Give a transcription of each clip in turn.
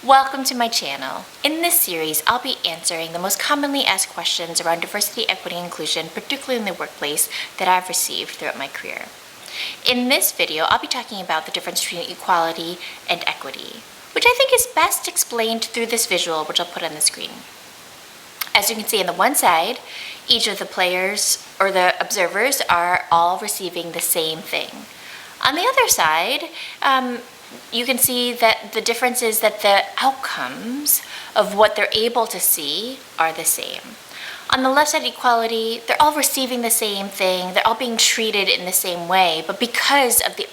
Welcome to my channel. In this series, I'll be answering the most commonly asked questions around diversity, equity, and inclusion, particularly in the workplace, that I've received throughout my career. In this video, I'll be talking about the difference between equality and equity, which I think is best explained through this visual, which I'll put on the screen. As you can see on the one side, each of the players or the observers are all receiving the same thing. On the other side, you can see that the difference is that the outcomes of what they're able to see are the same. On the left side, equality, they're all receiving the same thing, they're all being treated in the same way, but because of the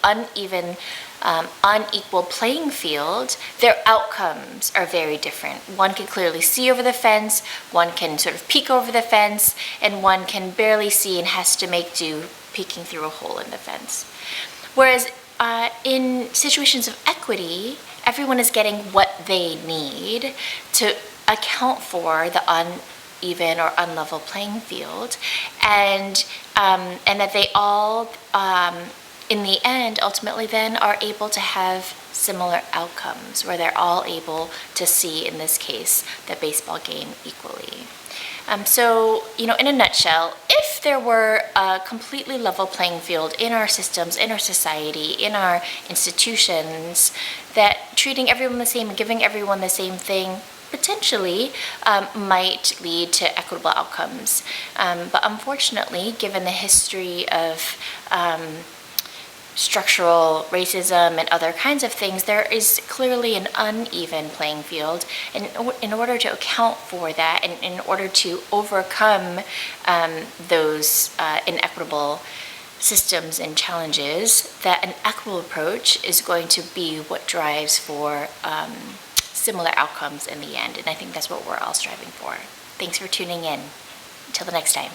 unequal playing field, their outcomes are very different. One can clearly see over the fence, one can sort of peek over the fence, and one can barely see and has to make do peeking through a hole in the fence. Whereas in situations of equity, everyone is getting what they need to account for the uneven or unlevel playing field, and that they all, in the end, ultimately then are able to have similar outcomes, where they're all able to see, in this case, the baseball game equally. So, in a nutshell, if there were a completely level playing field in our systems, in our society, in our institutions, that treating everyone the same and giving everyone the same thing potentially might lead to equitable outcomes. But unfortunately, given the history of structural racism and other kinds of things, there is clearly an uneven playing field. And in order to account for that, and in order to overcome those inequitable systems and challenges, that an equitable approach is going to be what drives for similar outcomes in the end. And I think that's what we're all striving for. Thanks for tuning in. Until the next time.